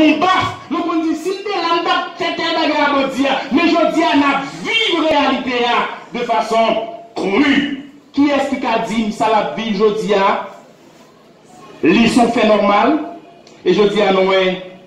bon baf, nous on dit si t'es là, on fait un bagage à dire, mais je dis à la vie réalité de façon crue. Qui est-ce qui a dit ça la vie, je dis à ils sont fait normal, et je dis à nous,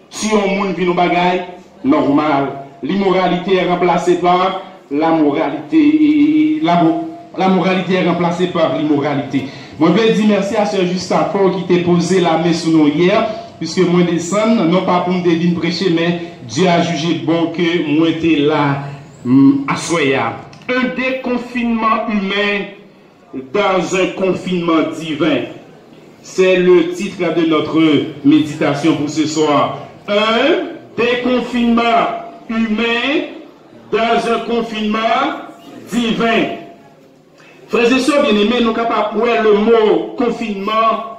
si on monde vit nos bagailles, normal. L'immoralité est remplacée par la moralité. La moralité est remplacée par l'immoralité. Moi, je vais dire merci à Sœur Justin Fort qui t'a posé la main sur nous hier, puisque moi descends, non pas pour me deviner prêcher, mais Dieu a jugé bon que moi j'étais là à soya. Un déconfinement humain dans un confinement divin. C'est le titre de notre méditation pour ce soir. Un déconfinement humain dans un confinement divin. Frères et sœurs bien-aimés, nous sommes capables de voir le mot confinement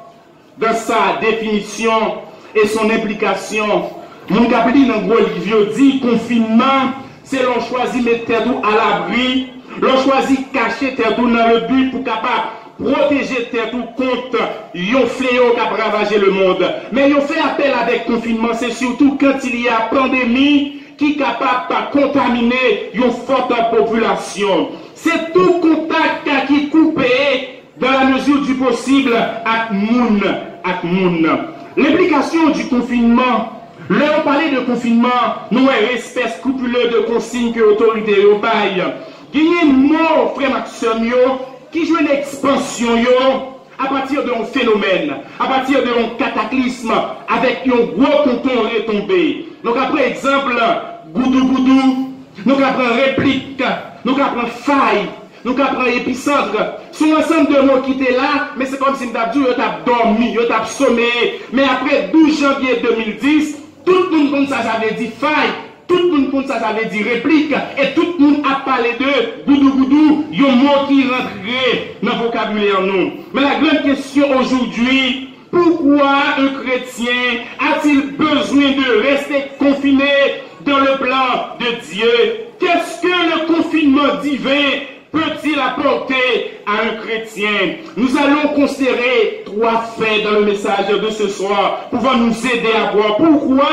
dans sa définition et son implication. Nous sommes capables de dire dans le livre dit confinement, c'est l'on choisit mettre terre à l'abri, l'on choisit cacher terre dans le but pour capable protéger terre contre un fléau qui a ravagé le monde. Mais ils ont fait appel avec confinement, c'est surtout quand il y a pandémie qui est capable de contaminer une forte population. C'est tout contact qui est coupé dans la mesure du possible avec moun. L'implication du confinement, là on parlait de confinement, nous avons respect scrupuleux de consignes que l'autorité au bail. Il y a un mot, frère Maxime, qui joue une expansion à partir d'un phénomène, à partir d'un cataclysme, avec un gros canton retombé. Donc après exemple, goudou, nous avons réplique, nous avons faille, nous avons épicentre. Sur l'ensemble de mots qui étaient là, mais c'est comme si nous avons dormi, nous avons sommeillé. Mais après 12 janvier 2010, tout le monde comme ça avait dit faille. Tout le monde comme ça avait dit réplique. Et tout le monde a parlé de goudou, un mot qui rentrait dans le vocabulaire nous. Mais la grande question aujourd'hui, pourquoi un chrétien a-t-il besoin de rester confiné dans le plan de Dieu? Qu'est-ce que le confinement divin peut-il apporter à un chrétien? Nous allons considérer 3 faits dans le message de ce soir pour nous aider à voir pourquoi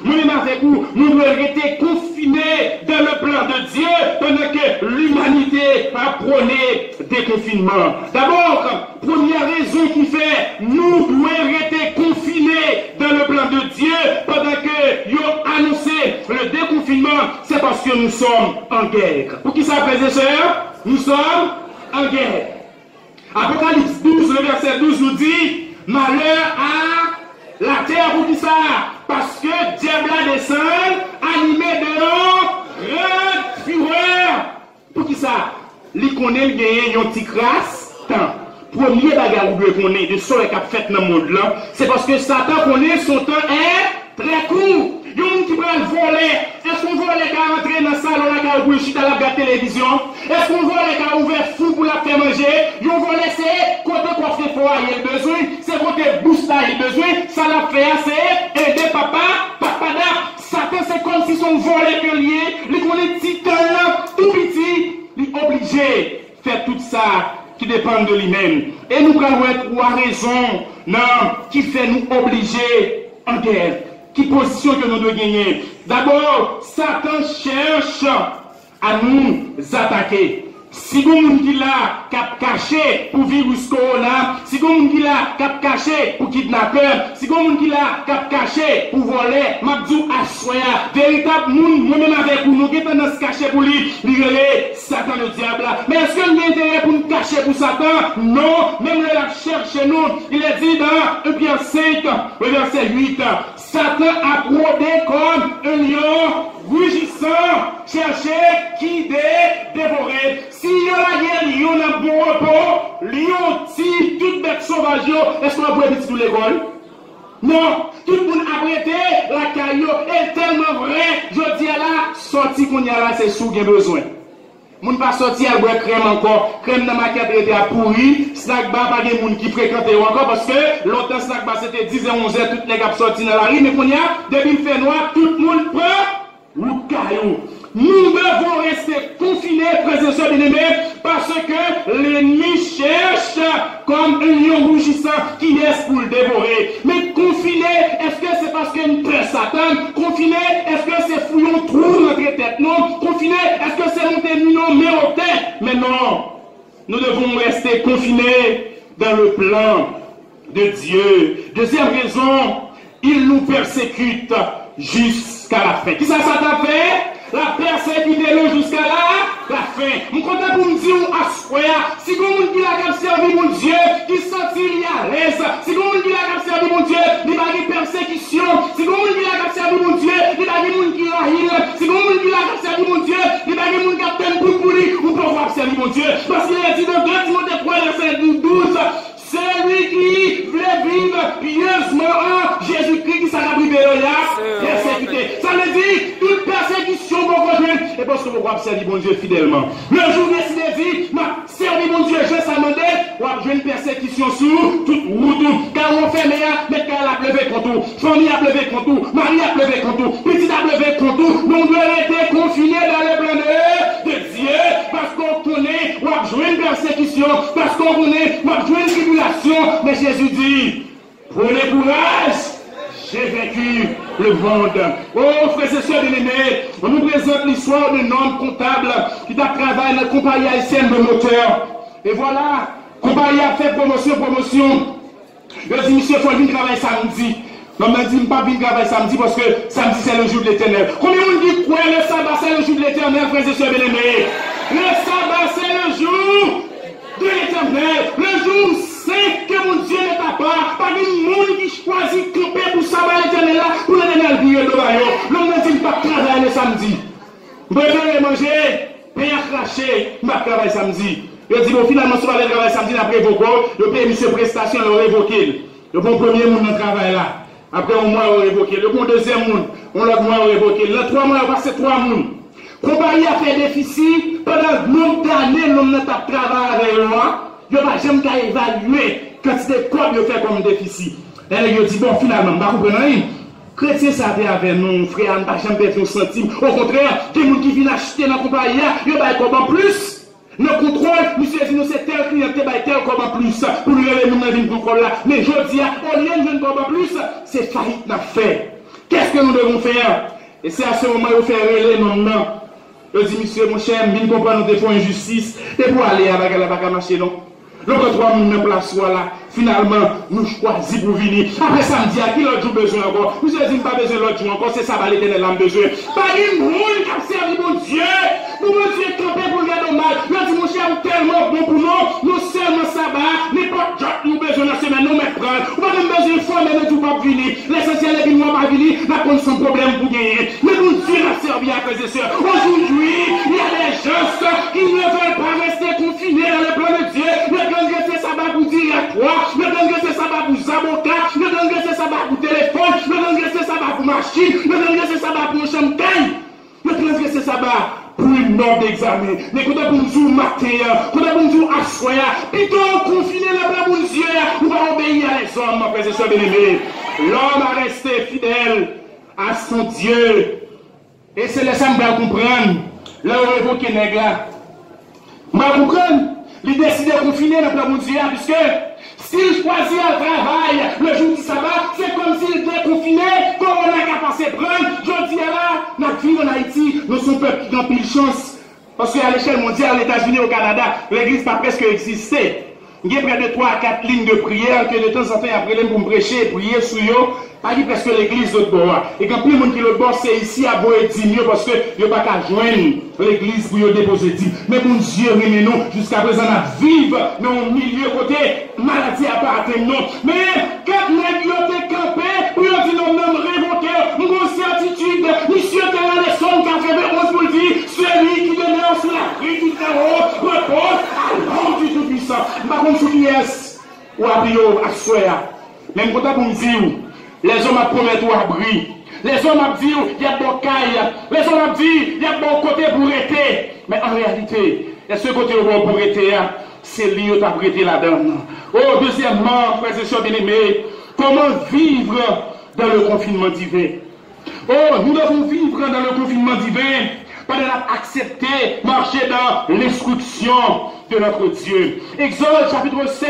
nous-mêmes avec vous, nous devons rester confinés dans le plan de Dieu pendant que l'humanité a prôné des confinements. D'abord, première raison qui fait nous devons rester confinés dans le plan de Dieu pendant que ils ont annoncé le déconfinement, c'est parce que nous sommes en guerre. Pour qui ça, frères et sœurs? Nous sommes en guerre. Apocalypse 12, le verset 12 nous dit, malheur à la terre pour qui ça? Parce que diable descend, animé de grande fureur. Pour qui ça? Li connaît le gagne, yon ti crasse, tant. Premier bagarre où vous connaît de ce qui a fait dans le monde là, c'est parce que Satan connaît son temps est très court. Yon qui prend le volet, est-ce qu'on voit les gars rentrer dans le salon là pour chita la télévision? Est-ce qu'on voit les gars ouvert fou pour la faire manger? Yon volet c'est côté coiffé fort il y a besoin, c'est côté boost là il y a besoin, ça l'a fait assez, aider papa là, Satan c'est comme si son volet que lié, il connaît titan là, tout petit, il est obligé de faire tout ça qui dépend de lui-même. Et nous avons 3 raisons qui fait nous obliger en guerre. Qui position que nous devons gagner? D'abord, Satan cherche à nous attaquer. Si vous avez là cap caché pour virus corona, si vous avez là cap caché pour kidnappeur, si vous avez là cap caché pour voler, mabdou assoya, véritable monde, moi-même avec vous, nous avons tendance caché pour lui, Satan le diable. Mais est-ce que nous avons intérêt pour nous cacher pour Satan? Non, même le cherche nous. Il est dit dans 1 Pierre 5, le verset 8, Satan a brodé comme un lion rugissant, chercher qui dévorer. Si y a la guerre, y a un bon repos, lion, si toute bête sauvage, est-ce qu'on a beau petit tout l'école? Non, tout le monde a prêté la caillou est tellement vrai, je dis à la sortie qu'on y a là, c'est sous qu'il y a besoin. Moun pas sorti à boire crème encore, crème dans ma carte était à pourri, snack bar pas de moun qui fréquentait encore parce que longtemps snack bar c'était 10 et 11 heures, tout les gars sorti dans la rue, mais qu'on y a, depuis il fait noir, tout le monde prend le caillou. Nous devons rester confinés, frères et sœurs bien-aimés, parce que l'ennemi cherche comme un lion rougissant qui laisse pour le dévorer. Mais confiné, est-ce que c'est parce qu'il y a une peur Satan? Confiné, est-ce que c'est fouillon trou dans notre tête? Non. Confiné, est-ce que c'est monté non, mais au tête? Mais non. Nous devons rester confinés dans le plan de Dieu. Deuxième raison, il nous persécute jusqu'à la fin. Qui ça t'a fait? La persécuter jusqu'à la fin. Je suis content pour me dire, si vous avez qui a servi mon Dieu, qui sentit à l'aise, si vous avez qui a servi mon Dieu, il va y avoir persécution, si vous avez qui a servi mon Dieu, il va y avoir des gens qui rahillent, si vous avez qui a servi mon Dieu, il va y avoir des gens qui attendent pour lui, ou pour avoir servi mon Dieu. Parce qu'il a dit dans 2 Timothée 3, verset 12, celui qui voulait vivre pieusement en Jésus-Christ qui s'en a privé là, persécuté. Ça veut dire toute persécution pour rejoindre. Et parce que vous avez servi mon Dieu fidèlement. Le jour décidé dit, m'a servi mon Dieu, je s'en demandé, ou avez une persécution sur toute route. Car on fait meilleur, mais car elle a pleuvé contre tout. Famille a pleuvé contre tout. Marie a pleuvé contre tout. Petit a pleuvé contre tout. Donc on doit être confiné dans le plan de Dieu. Parce qu'on connaît, ou a joué une persécution. Parce qu'on connaît, ou a joué une tribulation. Mais Jésus dit, prenez courage, j'ai vaincu le monde. Oh, frères et sœurs bien-aimés, on nous présente l'histoire d'un homme comptable qui a travaillé dans la compagnie haïtienne de moteur. Et voilà, la compagnie a fait promotion. Il a dit, monsieur, il faut venir travailler samedi. L'homme a dit, je ne peux pas venir travailler samedi parce que samedi c'est le jour de l'Éternel. Combien de gens disent quoi, le sabbat c'est le jour de l'Éternel, frères et sœurs bien-aimés? Le sabbat c'est le jour de l'Éternel. Le jour saint que mon Dieu n'est pas. Pas de monde qui choisit de camper pour sabbat l'Éternel là, pour l'Éternel vie de royaume. L'homme a dit, je ne peux pas travailler le samedi. Je vais manger, payer à cracher, je ne peux pas travailler samedi. Il dit, bon, finalement, si on va aller travailler samedi, après vos corps, le pays, monsieur prestation, on révoqué. Le bon premier monde dans le travail là. Après un mois, on révoqué. Le bon deuxième monde, on l'autre mois, on révoqué. Le 3 mois, on passe 3 mondes. Compagnie a fait déficit pendant nombre d'années, l'homme n'a pas travaillé avec moi. Il n'a jamais qu'à évaluer quantité de quoi il fait comme déficit. Et il dit, bon, finalement, je ne comprends pas. Chrétien, ça fait avec nous, frère, on ne va jamais perdre un centime. Au contraire, des gens qui viennent acheter dans la compagnie, ils vont comment plus. Le contrôle, monsieur dit, nous c'est tel client, tel comment plus. Pour nous, les nous dans contrôle là. Mais je dis, au lieu de nous comment plus, c'est faillite n'a fait. Qu'est-ce que nous devons faire? Et c'est à ce moment où faire les non. Je dis, monsieur, mon cher, je ne comprends pas nous défendre injustice. Et pour aller avec la vague à marcher, non? L'autre 3 personnes en place, voilà. Finalement, nous choisissons pour venir. Après samedi, à qui l'autre jour besoin encore? Nous avons pas besoin de l'autre jour encore, c'est ça, l'Éternel a besoin. Pas de monde qui a servi mon Dieu. Pour mon Dieu camper pour le gars mal. Nous dit, mon cher, tellement bon pour nous. Nous seulement sabbat, n'importe quoi, nous besoin de la semaine, nous mettons prendre. Nous pas même besoin de faire, mais nous ne pas venir. L'essentiel est que nous ne pas venir, la condition sans problème pour gagner. Mais mon Dieu a servi à frères et sœurs. Aujourd'hui, il y a des gens qui ne veulent pas rester confinés dans le plan de Dieu. Le plan de Dieu, c'est sabbat pour directoire. Le plan de Dieu, c'est sabbat pour avocats. Le plan de Dieu, c'est sabbat pour téléphone. Le plan de Dieu, c'est sabbat pour machine. Le plan de Dieu, c'est sabbat pour champagne. Le plan de Dieu, c'est sabbat pour une note d'examen. Mais quand on dit matin, quand on dit à soir, plutôt confiner le plan de Dieu, on va obéir à les hommes, frères et sœurs bien-aimés. L'homme a resté fidèle à son Dieu. Et c'est là ça que je vais comprendre. Là, on évoque les nègres là. Je vais comprendre. Il décide de confiner le plan de Dieu, puisque s'il choisit un travail le jour du sabbat, c'est comme s'il était confiné, comme on a qu'à passer prendre. Je dis là, notre vie en Haïti, nous sommes peuple qui ont pile chance. Parce qu'à l'échelle mondiale, les États-Unis, au Canada, l'église n'a presque existé. Il y a près de 3 à 4 lignes de prière que de temps en temps, après, pour me prêcher, prier sur eux. Pas dit presque l'église de bord. Et quand plus de monde qui le bord, c'est ici à boire 10 mieux parce que il n'y a pas qu'à joindre l'église pour y déposer 10. Mais mon Dieu, nous, jusqu'à présent, on vive dans un milieu côté maladie à part atteindre non. Mais quand nous avons campé, pour nous dire non, non, révoqué, nous avons certitude, monsieur, t'es là les sommes qui a fait 11 pour le dire, celui qui demeure sur la grille du terreau, repose à l'homme du Tout-Puissant. Par contre, ce qui est, ou à bio, à soi, même quand on dit, les hommes à promettre ou abri. Les hommes à dire il y a bon caille. Les hommes à dire il y a bon côté pour arrêter. Mais en réalité, ce côté pour arrêter, c'est lui qui a prêté là-dedans. Oh, deuxièmement, frères et sœurs bien-aimés, comment vivre dans le confinement divin? Oh, nous devons vivre dans le confinement divin. Pas de accepter, marcher dans l'instruction de notre Dieu. Exode chapitre 16,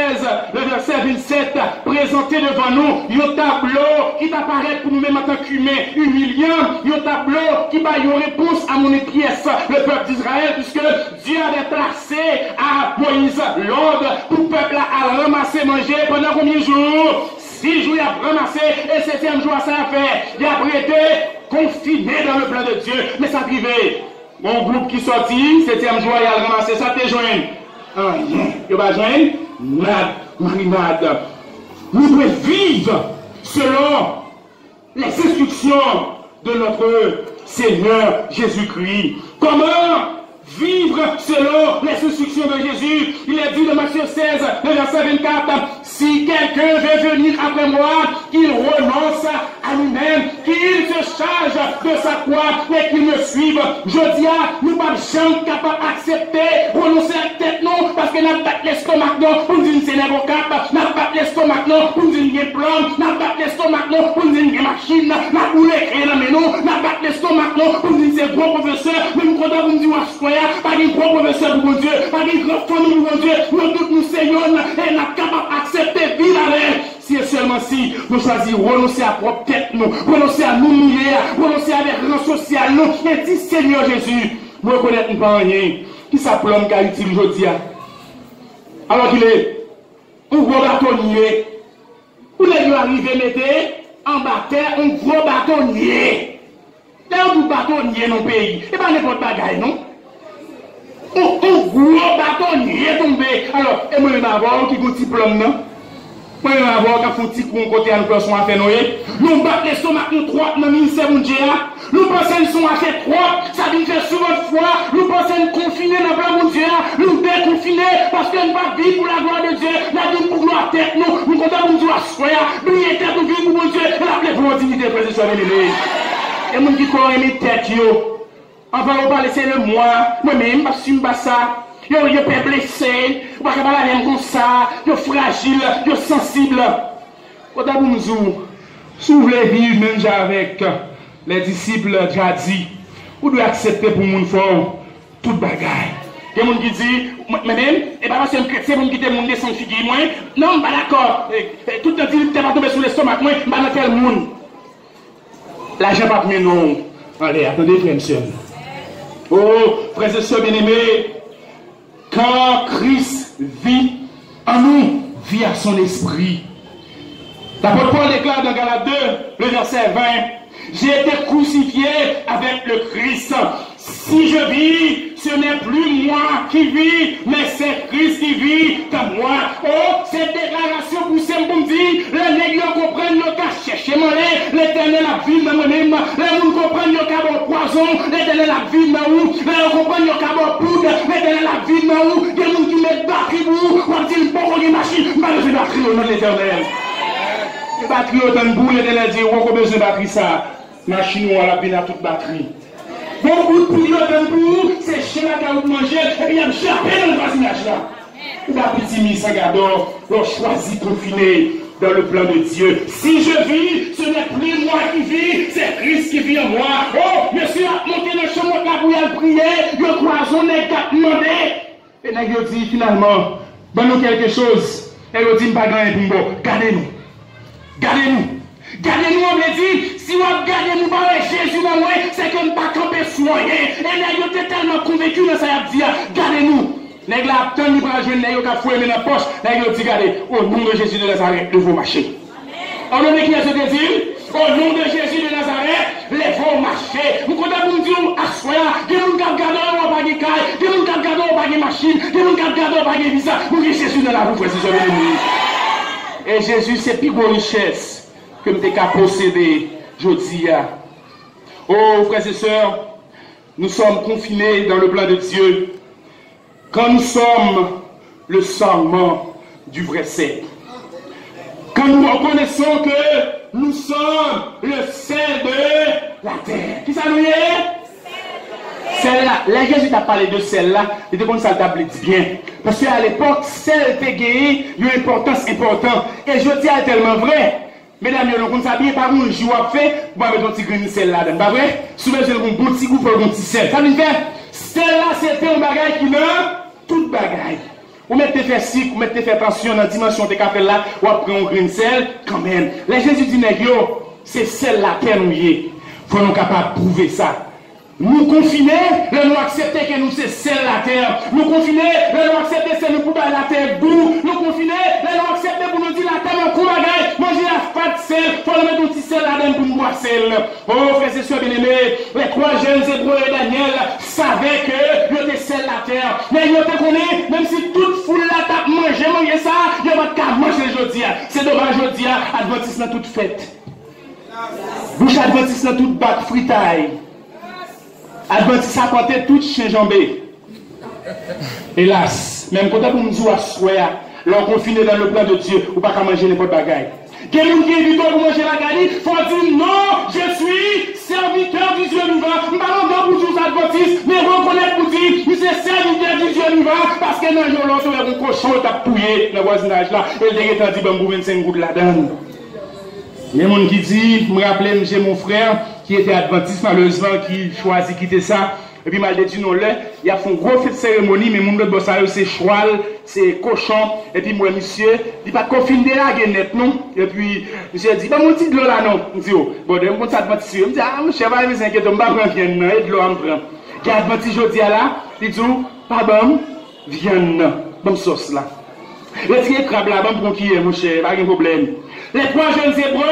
le verset 27, présenté devant nous, un tableau qui t'apparaît pour nous-mêmes en tant qu'humains humiliants, un tableau qui va y avoir réponse à mon pièce, le peuple d'Israël, puisque Dieu avait tracé à Moïse l'ordre pour le peuple à ramasser, manger pendant combien de jours? 6 jours, il a ramassé, et 7e jour, ça a fait. Il a été confiné dans le plan de Dieu, mais ça privé. Mon groupe qui sortit, 7e jour, il a ramassé, ça te joint. Il va joindre, marinade. Nous devons vivre selon les instructions de notre Seigneur Jésus-Christ. Comment vivre selon les instructions de Jésus? Il est dit dans Matthieu 16, le verset 24, si quelqu'un veut venir après moi, qu'il renonce à lui-même, qu'il se charge de sa croix et qu'il me suive. Je dis à nous pas jamais capables d'accepter, renoncer à la tête non, parce que nous pas l'estomac non, pour nous dire c'est n'est cap, nous pas l'estomac non, pour nous dire qu'il y a plan, nous pas l'estomac non, pour nous dire qu'il y a machine, nous voulons créer la maison, nous pas l'estomac non, pour nous dire c'est gros professeur, même quand on nous dit pas de gros professeur pour mon Dieu, pas de grande famille pour mon Dieu, nous tous nous seignons et nous sommes capables d'accepter vivre avec. Si et seulement si nous choisissons renoncer à propre tête, nous, renoncer à nous mouiller, renoncer à des rangs sociaux, nous, et dit Seigneur Jésus, nous reconnaissons pas rien, qui s'appelle qu'a utilisé aujourd'hui. Alors qu'il est un gros bâtonnier, où les gens arrivent à mettre en bataille un gros bâtonnier. Là, un bâtonnier dans le pays, et pas n'importe bagaille, non? Un gros bâtonnier tombé. Alors, et moi, je vais avoir qui a un diplôme, non? Moi, je vais avoir qui a un petit coup côté à nous personnes à faire noyer. Nous battons les stomacs, nous trois, dans le ministère mondial. Nous pensons qu'ils sont à faire trois. Ça vient faire souvent de fois. Nous pensons qu'ils sont confinés dans le plan mondial. Nous déconfinés parce que nous ne pas vivre pour la gloire de Dieu. La vie pour gloire tête, nous. Nous comptons pour nous asseoir. Briller tête, nous vivre pour Dieu. Et la pour notre dignité, frères et sœurs bien-aimés. Et nous qui croyons mes têtes, yo. Enfin, on va laisser le moi-même, parce que je ne suis pas ça. Je suis pas blessé, je ne suis pas la comme ça, je suis fragile, je suis sensible. Quand on nous si vous voulez vivre même avec les disciples déjà dit, vous devez accepter pour mon fort toute bagaille. Il y a des gens qui disent, moi-même, et pas parce que je suis chrétien, vous quittez mon descend figure, moi. Non, je ne suis pas d'accord. Tout le temps, tu n'es pas tombé sur l'estomac, moi, je ne suis pas dans tel monde. L'argent pas de non. Allez, attendez, frère et sœur. Oh, frères et sœurs bien-aimés, quand Christ vit en nous, vit à son esprit. L'apôtre Paul déclare dans Galates 2, le verset 20, j'ai été crucifié avec le Christ. Si je vis, ce n'est plus moi qui vis, mais c'est Christ qui vit dans moi. Oh, cette déclaration poussée pour me dire, les nègres comprennent le cas chercher monnaie, l'éternel a vie dans moi-même, les gens comprennent le cas de poison, l'éternel a vie dans vous, les gens comprennent le cas de poudre, l'éternel a vie dans vous, des gens qui mettent batterie pour vous, on dit, bon, on est machine, pas besoin de batterie au nom de l'éternel. Les batteries autant de boule, l'éternel dit, on a besoin de batterie ça, machine, on a bien à toute batterie. Beaucoup de pouillot dans le c'est chez la carotte manger, et puis il y a un chapé dans le voisinage là. La petite mise à gardor, l'on choisit confiné dans le plan de Dieu. Si je vis, ce n'est plus moi qui vis, c'est Christ qui vit en moi. Oh, monsieur a monté le chemin là pour y prier, le croison n'est qu'à demander. Et là, il dit finalement, donne-nous quelque chose. Et il dit, pas grand et bon, gardez-nous. Gardez-nous. Gardez-nous, on me dit, si on garde nous par Jésus dans moi, c'est que nous ne pas camper soigner. Et là, ils étaient tellement convaincus dans ça, ils disent, gardez-nous. Les gars, tant qu'ils prennent jeune, ils ont fouillé dans la poche, ils ont dit, regardez, au nom de Jésus de Nazareth, levez vos marcher. Au nom de qui est ce désir? Au nom de Jésus de Nazareth, levez vos marcher. Vous comptez pour nous dire, assoya, des gens qui regardent, on va pas de caille, des gens qui regardent, on va pas de machine, des gens qui regardent, on va pas de visa. Vous dites Jésus dans la boue, frère, c'est et Jésus, c'est plus bonne richesse que nous avons possédé aujourd'hui. Oh, frères et sœurs, nous sommes confinés dans le plan de Dieu quand nous sommes le sarment du vrai sel. Quand nous reconnaissons que nous sommes le sel de la terre. Qui ça nous est? Celle-là, là Jésus t'a parlé de celle-là, et de comme ça t'a dit bien. Parce qu'à l'époque, celle t'a gagné une importance importante. Et je dis à tellement vrai. Mesdames, vous ne savez pas où je vais faire, vous avez un petit grain de sel là-dedans. Pas vrai? Souvent, j'ai un bon petit goût pour un petit sel. Ça veut dire, celle-là, c'était un bagage qui n'a toute bagaille. Ou mettez fait si, ou mettez fait attention dans la dimension de café là, ou après on grain de sel, quand même. Les Jésus dit, c'est celle la terre nous y est. Faut nous capables de prouver ça. Nous confiner, nous accepter que nous c'est celle la terre. Nous confiner, nous accepter que nous pour la terre d'où. Nous confiner, nous accepter pour nous dire la terre en coup bagaille. Manger la fat sel, faut nous mettre un petit sel là-dedans pour nous boire sel. Oh frères et sœurs bien-aimés, les 3 jeunes hébreux et Daniel savaient que nous étions celle la terre. Mais ils te connaissent, même si toute foule là t'a mangé ça, ils vont pas manger aujourd'hui. C'est dommage aujourd'hui, Adventiste dans toute fête. Bouche Adventiste dans toute bac fritaille. Adventiste a porté tout chien jambé. Hélas, même quand on me dit à soya, l'on confiné dans le plan de Dieu, ou pas qu'à manger n'importe bagaille. Quelqu'un qui invite pour manger la gagne, il faut dire non, je suis serviteur du Dieu vivant. Je ne parle pas pour tous Adventistes, mais reconnaître pour dire, je suis serviteur du Dieu vivant, parce que dans le jour là, on a un cochon qui a pouillé dans le voisinage là, et le gars a dit, ben, vous 25 gouttes là-dedans. Il y a des gens qui disent, je me rappelle, j'ai mon frère qui était adventiste, malheureusement, qui choisit de quitter ça. Et puis, mal dit non, là, il a fait une grosse fête de cérémonie, mais mon de boss, c'est cheval, c'est cochon. Et puis, moi, monsieur, il n'a pas confiné la guenette, non? Et puis, monsieur a dit, bah, mon petit de l'eau là, non? Je dis, oh, bon, de mon adventiste, je me dis, ah, monsieur, va vous inquiéter, je ne vais pas prendre viande, et de l'eau, on prend. Quand adventiste, je dis là, il dit, pas bon, viande, bonne sauce là. Retirez crabe là, bon, pour qui est, mon cher, pas de problème. Les 3 jeunes hébreux,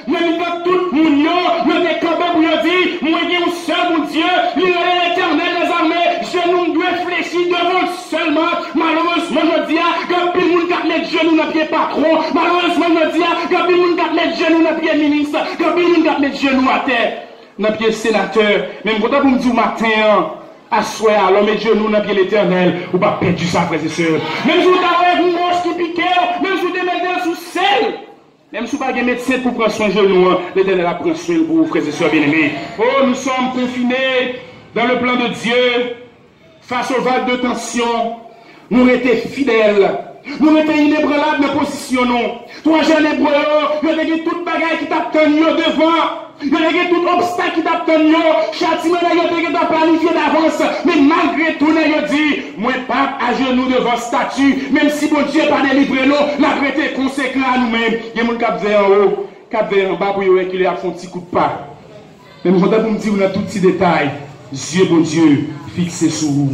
même quand tout le monde, nous sommes capables pour dire, moi, j'ai un seul mon Dieu, l'Éternel des armées, je nous dois fléchir devant seulement. Malheureusement, je dis, quand tout le monde a les genoux dans pied patron, malheureusement, je dis, quand tout le monde a les genoux dans pied ministre, quand tout le monde a les genoux à terre, dans pied sénateur, même quand vous me dites matin, à soir, l'homme et genoux dans pied l'Éternel, ou pas perdre ça, frères et sœurs. Même si vous avez une roche qui pique, même si vous mettez sous sel, même si vous n'avez pas de médecin pour prendre soin de genoux, l'Éternel a pris soin de vous, frères et sœurs bien-aimés. Oh, nous sommes confinés dans le plan de Dieu, face aux vagues de tension. Nous étions fidèles. Nous étions inébranlables dans position. 3 jeunes hébreux, nous avons toute bagaille qui t'attendent devant. Nous avons tout obstacle qui t'attendent. Châtiment, nous avons planifié d'avance. Mais malgré tout, nous avons dit, moi, pas à genoux devant statue. Même si bon Dieu n'a pas délivré nous, nous avons été conséquents à nous-mêmes. Il y a des gens qui en haut, qui en bas pour qu'il ait fait un petit coup de pas. Mais nous avons dit, on a tout petit détail. Dieu, bon Dieu, fixé sur vous.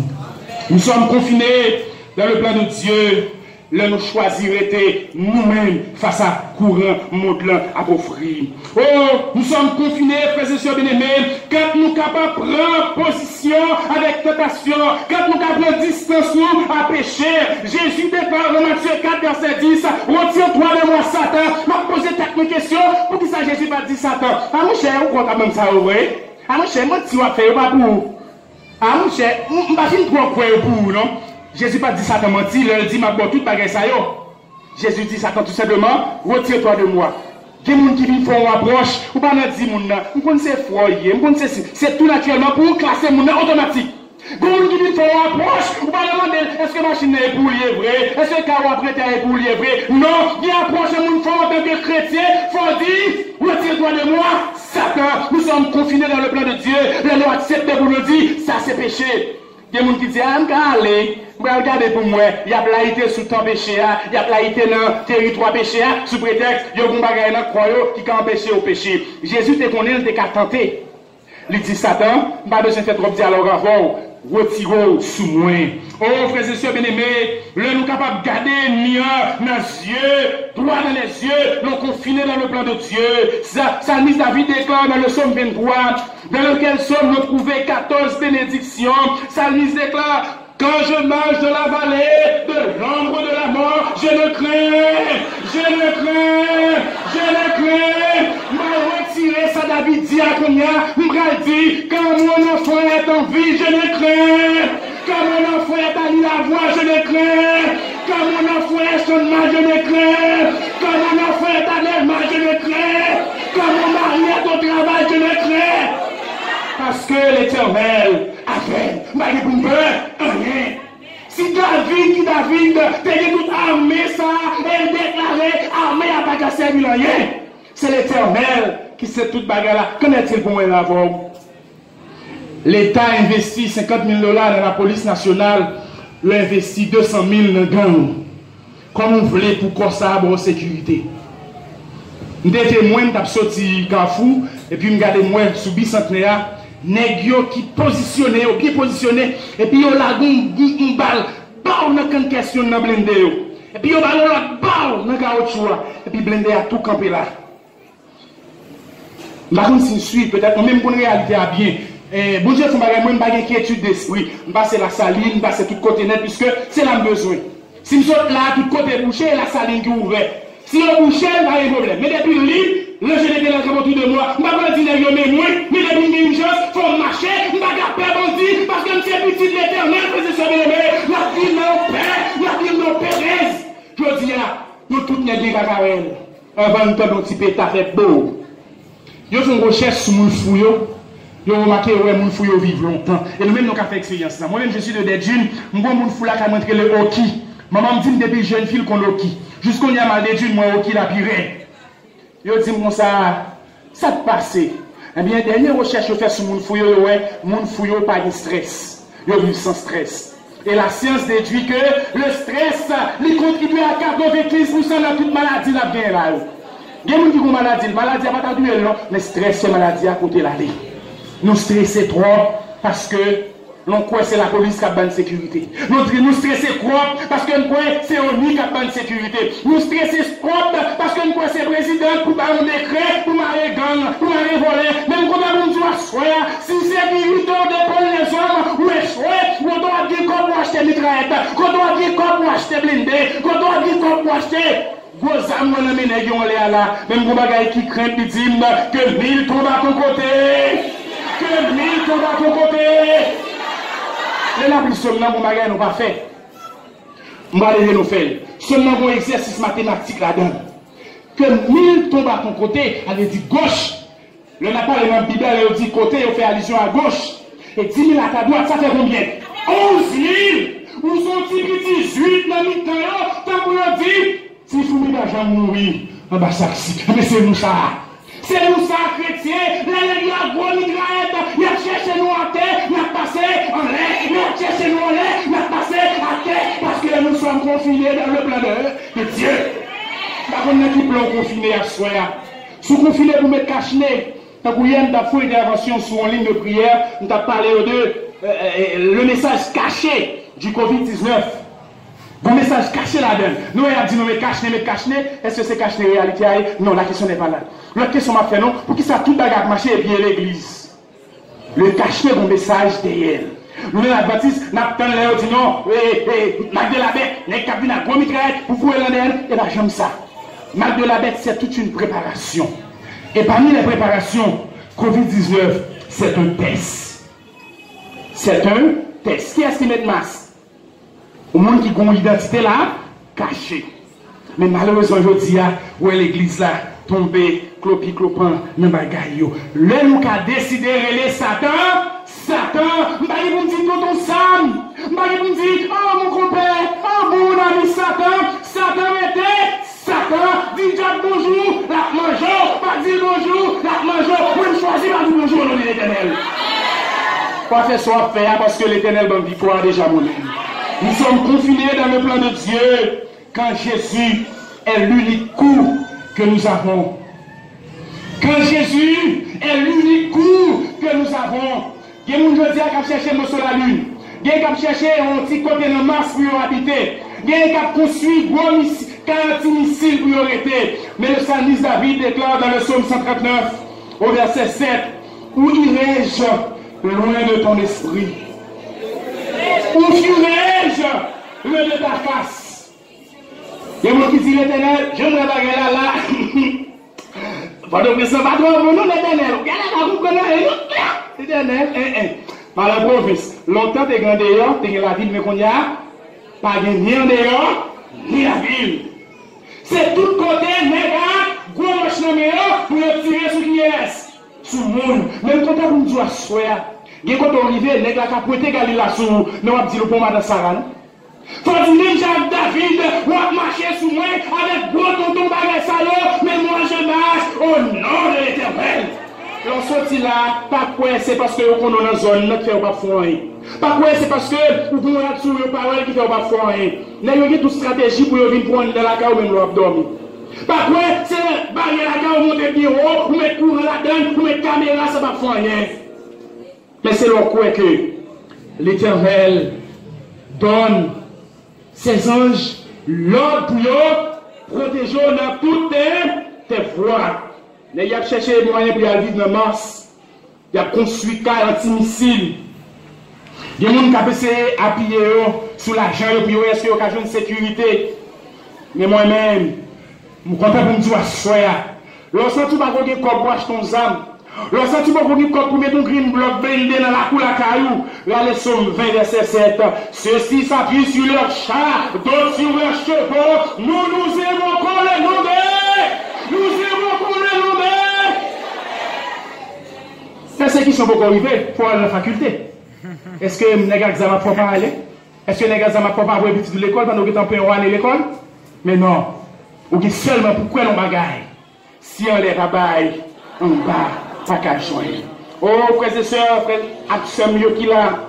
Nous sommes confinés dans le plan de Dieu. Là, nous choisirons nous-mêmes face à courant modelant à offrir. Oh, nous sommes confinés, frères et sœurs bien-aimés, quand nous sommes capables de prendre position avec tentation, quand nous sommes capables de prendre distance à pécher. Jésus déclare dans Matthieu 4, verset 10, retire-toi de moi, Satan. Je vais poser quelques questions. Pour qui ça, Jésus va dire Satan? Ah, mon cher, vous comptez même ça, vrai? Ah, mon cher, moi, tu vas faire pas pour. Ah, mon cher, je ne vais pas faire pour, non? Jésus pas dit Satan menti, il dit ma bonne toute bagaille ça yo. Jésus dit Satan tout simplement, retire-toi de moi. Il y a des gens qui viennent faire une approche, ou pas dans 10 moun nan, on connaît c'est foyer, on connaît c'est tout naturellement pour classer moun nan automatique. Il y a des gens qui viennent faire une approche, ou pas demander est-ce que la machine est pour vrai, est-ce que le carreau après est pour vrai. Non, il y a une approche moun font en tant que chrétien, faut dire retire-toi de moi, Satan. Nous sommes confinés dans le plan de Dieu, les lois acceptent pour nous dire ça c'est péché. Il y a des gens qui disent, ah, je vais aller, regarder pour moi, il y a plaité sous le temps péché, il y a plaité dans le territoire péché, sous prétexte, il y a des bagages dans le croyant qui ont empêché au péché. Jésus te connaît, il t'a tenté. Il dit, Satan, pas besoin de faire trop de dialogue avant, retirez sous moi. Oh, frères et sœurs bien-aimés, nous sommes capables de garder dans les yeux, droit dans les yeux, nous confinés dans le plan de Dieu. Salmiste David déclare dans le psaume 23, dans lequel sommes nous trouvés 14 bénédictions. Salmiste déclare, quand je marche dans la vallée de l'ombre de la mort, je ne crains, je ne crains, je ne crains. M'a retiré ça, David dit à Konya, m'a dit, quand mon enfant est en vie, je ne crains. Quand mon enfant est allé la voix, je ne crains. Quand mon enfant est son mal, je ne crains. Quand mon enfant est à l'air, je ne crains. Quand mon mari est au travail, je ne crains. Parce que l'Éternel a fait, malgré pour rien. Si David, t'es tout armé ça, et déclaré, armé à pas qu'à servir rien. C'est l'Éternel qui sait toute bagarre là. Qu'en est-il pour moi là-bas? L'État investit $50 000 dans la police nationale investi 200 000 dans le gang. Comme on voulait pour qu'on sabre en sécurité. J'étais témoin, j'ai sorti Carrefour, et puis je regardais moi sous bicentenaire, nèg qui positionné, bien positionné, et puis on a une balle, dans une question dans blindé. Et puis on a l'autre balle dans caoutchouc, et puis blindé a tout campé là. Je ne sais pas si peut-être même pour une réalité à bien. Bon Dieu, je n'ai pas d'inquiétude d'esprit. Je passe la saline, je passe tout côté net, puisque c'est là besoin. Si nous sommes là, tout côté bouché, la saline qui est ouverte. Si on bouche, il n'y a pas de problème. Mais depuis le lit, le jeune était là autour de moi. Je ne vais pas dire mais moi, mais depuis une chance, il faut marcher, je ne vais pas perdre mon dit, parce que c'est petit de l'éternel, frère et sœurs bien-aimés. La vie de nos pères, la vie de nos pères. Je dis, nous tous nous bien cacarel. Avant de nous petit peu, ça fait beau. Yo font recherche sur mon fouillot. Yo remarqué ouais mon fouillot vivent longtemps. Et nous même nous avons fait expérience là. Moi-même je suis de Dedjune, moi mon fou là qui a montré le hockey. Maman me dit depuis jeune fille qu'on hockey. Jusqu'on y a mal Dedjune moi hockey la pire. Yo dit moi ça te passe. Eh bien dernière recherche fait sur mon fouillot ouais, mon fouillot pas de stress. Yo vivent sans stress. Et la science déduit que le stress lui contribue à 95% de toute maladie la bien là. Il y a des gens qui ont maladie, maladie n'a pas de duel, non, mais stress, c'est maladie à côté de l'aller. Nous stressons trop parce que nous croyons que c'est la police qui a bonne sécurité. Nous stressons trop parce que nous croyons que c'est ONU qui a bonne sécurité. Nous stressons trop parce que nous croyons que c'est le président pour faire un décret, pour marier gang, pour marier voler. Même quand on dit si sécurité dépend les hommes, ou échouer, on doit dire qu'on peut acheter mitraillette, qu'on doit dire qu'on peut acheter blindé, qu'on doit dire qu'on peut acheter. Gros âmes, on a mené là, même pour bagaille qui craint, qui dit que 1000 tombent à ton côté, que 1000 tombent à ton côté. Et là, plus seulement, pour bagaille, nous pas fait. On va aller nous faire. Seulement, un exercice mathématique là-dedans. Que 1000 tombent à ton côté, elle dit gauche. Le n'a pas le même Bible, elle dit côté, on fait allusion à gauche. Et 10 000 à ta droite, ça fait combien? 11 000. Ou sont petit 18 dans le temps, tant qu'on a dit. Si vous mettez l'argent mourir, bah ça, mais c'est nous ça. C'est nous ça, chrétiens. Là, il y a gros migraine, il y a cherché nous à terre, il y a passé en l'air, il y a cherché nous en l'air, il y a passé à terre, parce que nous sommes confinés dans le plan de Dieu. Par contre, nous qui plan confiné à soi. Si vous confinez pour mettre cache-nez, quand vous avez une intervention sur une ligne de prière, nous avons parlé de le message caché du Covid-19. Bon message caché là-dedans. Nous, on a dit, mais caché, est-ce que c'est caché la réalité? Non, la question n'est pas là. La question m'a fait non, pour qui ça tout bagarre marché et bien l'église. Le caché, bon message derrière. Nous, la baptiste, n'a pas l'air dit non, Marc de la Bête, les cabines à gros mitraillette, pour vous et l'année, et bien j'aime ça. Marc de la Bête, c'est toute une préparation. Et parmi les préparations, Covid-19, c'est un test. C'est un test. Qui est-ce qui met de masse? Au monde qui a une identité là, cachée. Mais malheureusement, je dis, où est l'église là, tombée, clopi, clopin, dans bagaille. Là, nous avons décidé de relayer Satan. Satan, je vais vous dire tonton Sam. Je vais vous dire, oh mon compère, oh mon ami Satan. Satan était, Satan, dit Jacques bonjour, la mangeau, pas dire bonjour, la mangeau. Vous choisissez pas dire bonjour au nom de l'éternel. Pas faire soit faire parce que l'éternel donne victoire déjà mon ami. Nous sommes confinés dans le plan de Dieu quand Jésus est l'unique coup que nous avons. Quand Jésus est l'unique coup que nous avons. Il y a des gens qui ont cherché sur la lune. Il y a des gens qui ont cherché un petit côté de Mars pour habiter. Il y a des gens qui ont construit 40 missiles pour y arrêter. Mais le psalmiste David déclare dans le psaume 139, au verset 7, où irai-je loin de ton esprit? Où fuirai-je le de ta face? Il y a des gens qui disent l'éternel, je me regarde là. Pendant que ça va trop, mon nom l'éternel. Regardez, vous connaissez l'éternel. Par la province, longtemps, tu es grand dehors, tu es la ville, mais qu'on y a, pas ni en dehors, ni la ville. C'est tout côté, négat, gros machin dehors, pour le tirer sur qui est. Sur le monde. Même quand on dit à soi, il y a quand on arrive, les gars qui ont pointé Galila sur nous, on va dire le bon madame Saran. Faut dire Jacques David, on va marcher sur moi avec gros tonton bagay salaud, mais moi je marche au nom de l'éternel. l'on sortit là, pas quoi, c'est parce que on est dans une zone qui fait pas foyer. Pas quoi, c'est parce que vous pouvez être sur le parole qui fait pas foyer. Vous avez toute stratégie pour venir prendre dans la cave ou même l'abdomen. Pas quoi, c'est barrière la cave, vous montez bien haut, vous mettez courant là-dedans, vous mettez caméra, ça va pas foyer. Mais c'est là quoi que l'Éternel donne ses anges l'ordre pour protéger dans toutes tes voies. Il a cherché des moyens pour aller vivre dans Mars. Il a construit un anti-missile. Il y a des gens qui ont essayé d'appuyer sur l'argent pour est-ce qu'il y a une sécurité. Mais moi-même, je suis content pour me dire lorsque tu vas avoir des corps pour acheter ton âme, lorsque tu vas avoir des corps pour mettre ton green block blindé dans la cour à caillou, là les Somme 20 verset 7. Ceux-ci s'appuient sur leur chat, d'autres sur leurs chevaux. Nous aimons qu'on les nomme. Nous aimons qu'on les nomme. C'est ceux qui sont beaucoup arrivés pour aller à la faculté. Est-ce que les gars ne peuvent pas aller? Est-ce que les gars ne peuvent pas avoir petit de l'école pendant que tu es en à l'école? Mais non. Ou qui seulement pour quoi l'on bagaille? Si on les rabaille, on bas, pas qu'à joindre. Oh, frères et sœurs, frères, mieux qu'il a.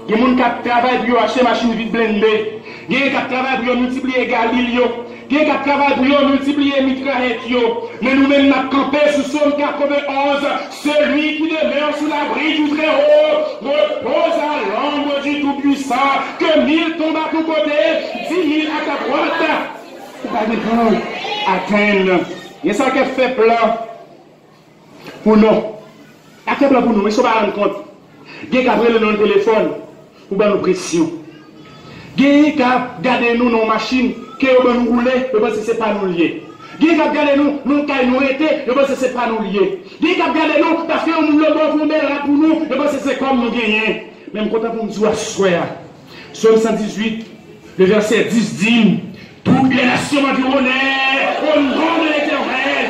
Il y a des gens qui travaillent pour acheter machine vide blindée. Il y a des gens qui travaillent pour multiplier Galil. Il y a des gens qui travaillent pour multiplier mitraillette. Mais nous-mêmes, nous avons campé sous Somme 91. Celui qui demeure sous l'abri du Très-Haut repose à l'ombre du Tout-Puissant. Que 1000 tombent à tous côtés, 10 000 à ta droite. Pas de temps atteindre. Il y a ça qui fait plan pour nous. À quel plan pour nous? Mais ça va rendre compte. Il y a qu'à le nom de téléphone pour nous pression. Il y a qu'à garder nous nos machines que nous rouler, je pense que ce n'est pas nous lier. Il y a qu'à garder nous nous été, je pense que ce n'est pas nous lier. Il y a qu'à garder nous parce que nous le bon pour nous, je pense que c'est comme nous gagner. Même quand on nous dit à soir. Psaume 118, le verset 10 dit. Toutes les nations m'environnèrent au nom de l'Éternel.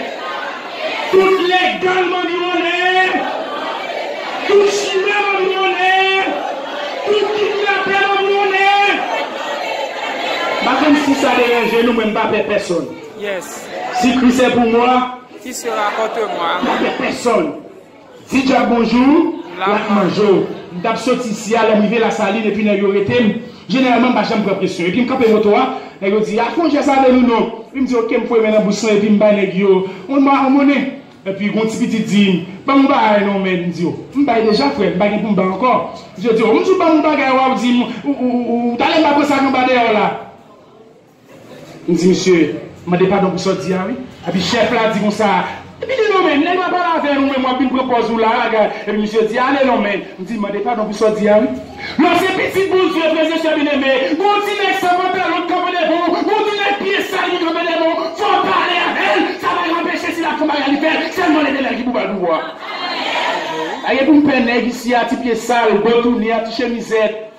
Toutes les gangs m'environnèrent. Toutes chimères m'environnèrent. Toutes kidnappés m'environnèrent. Pas comme si ça dérangeait nous, même pas personne. Yes. Si Christ est pour moi, qui sera contre moi? Pas personne. Si tu as bonjour, la mangeau. Je suis sorti ici à l'arrivée la saline et puis je suis généralement, je n'ai pas pression. Et puis, je me moto, et je dis, ah, quand j'ai ça de nous, non. Il me dit, ok, je peux mettre un bousson et puis je vais on m'a monnaie. Et puis, quand petit petit dit, pas mon bagage, non, mais je dis, je vais déjà frère, je vais pour encore. Je dis, je ne pas mon bagage, je dis, ou t'allais pas pour ça, nous va là. Il dit, monsieur, je ne pas donc pour sortir, oui. Et puis, chef là dit comme ça. Et puis, non, mais, ne va pas avec nous, mais moi, puis, je propose là, et puis, monsieur dit, allez, non, mais, je dis, je ne pas donc pour sortir, oui. Lorsque petit bout, je vais présenter bien aimé, mon petit ça va faire l'autre comme des bons, mon petit pied sale comme des bons, faut parler à elle, ça va l'empêcher si la femme va y faire, seulement les délais qui vous va pouvoir. Aïe, pour me peiner ici, à petit pied sale, bon tourner, à petit chemisette.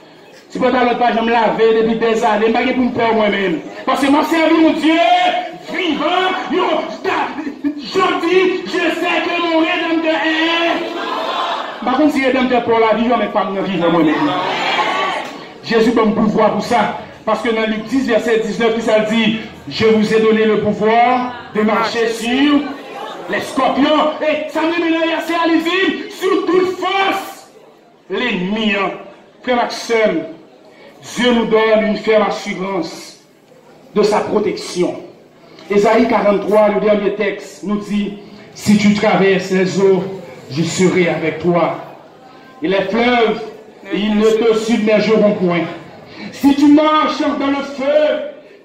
Si pas dans l'autre page, je me laver depuis des années, je pour me perdre moi-même. Parce que mon service, mon Dieu, vivant, je dis, je sais que mon rédempteur est. Par contre, si rédempteur pour la vie, je ne vais pas me vivre moi-même. Jésus donne le pouvoir pour ça. Parce que dans Luc 10, verset 19, ça dit, je vous ai donné le pouvoir de marcher sur les scorpions. Et ça me met assez à l'usine sur toute force. L'ennemi, frère Maxime, Dieu nous donne une ferme assurance de sa protection. Ésaïe 43, le dernier texte, nous dit, si tu traverses les eaux, je serai avec toi. Et les fleuves, ils ne te submergeront point. Si tu marches dans le feu,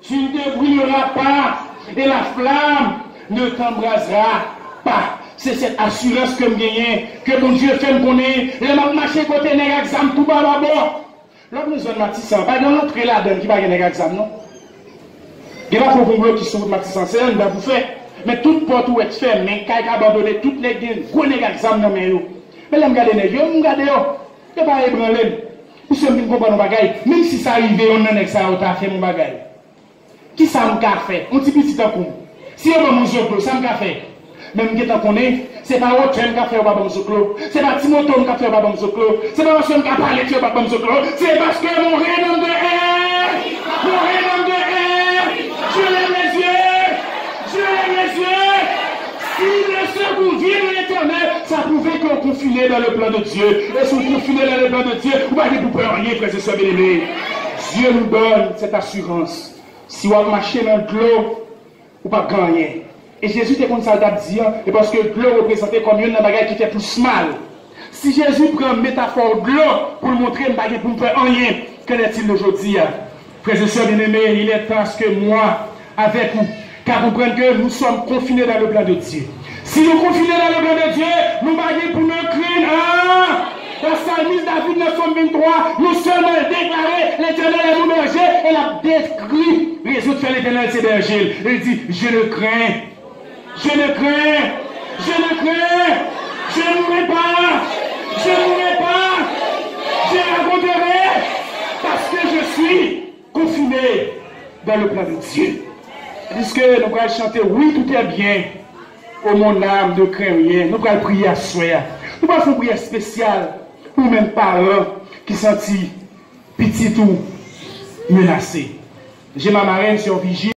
tu ne te brûleras pas. Et la flamme ne t'embrasera pas. C'est cette assurance que je gagne, que mon Dieu fait me connaître. Les marcher côté nègre examen tout bas là-bas. L'autre nous zone Matissan, pas dans l'entrée là-dedans qui va gagner nègre examen, non? Il va falloir qu'on qui sont Matissan, c'est un vous fait. Mais toute porte où est fermée, quand il a abandonné toutes les gros nègres examen dans mes yeux. Mais là, je regarde les nègres, je regarde eux. Je ne vais pas ébranler. Pour ceux qui ne comprennent pas nos bagailles, même si ça arrive, on a ça, on a fait mon bagaille. Qui ça m'a fait? On dit petit temps. Si on va mon zoclo, ça m'a fait. Même qui t'en connaît, c'est pas autre qui a fait au baba zoclo. C'est pas Timothée qui a fait au baba zoclo. C'est pas monsieur qui a parlé au baba zoclo. C'est parce que mon rédempteur de air, mon rédempteur de air, je lève les yeux, je lève les yeux. Si le secours vient de l'Éternel, Ça prouvait qu'on est confiné dans le plan de Dieu. Et si on est confiné dans le plan de Dieu, vous n'avez pas peur rien, frères et sœurs bien-aimés. Dieu nous donne cette assurance. Si on marche dans de l'eau, ou pas gagner. Et Jésus était comme ça dire, et parce que l'eau représentait comme une bagaille qui était plus mal. Si Jésus prend une métaphore de l'eau pour montrer une bagaille pour faire rien, qu'en est-il aujourd'hui? Frères et sœurs bien-aimés, il est temps que moi, avec vous, car comprendre que nous sommes confinés dans le plan de Dieu. Si nous confinés dans le plan de Dieu, nous baguons pour nous craindre. La psalmiste David 923, nous seulement déclaré l'Éternel est mon berger et la décrit résout de faire l'Éternel ses bergers. Il dit, je ne crains, je ne crains, je ne crains, je ne mourrai pas, je ne mourrai pas, je raconterai parce que je suis confiné dans le plan de Dieu. Puisque nous allons chanter, oui, tout est bien. Oh mon âme, ne crains rien. Nous allons prier à soi. Nous allons faire une prière spéciale pour même parents qui sentent petit ou menacé. J'ai ma marraine sur Vigie.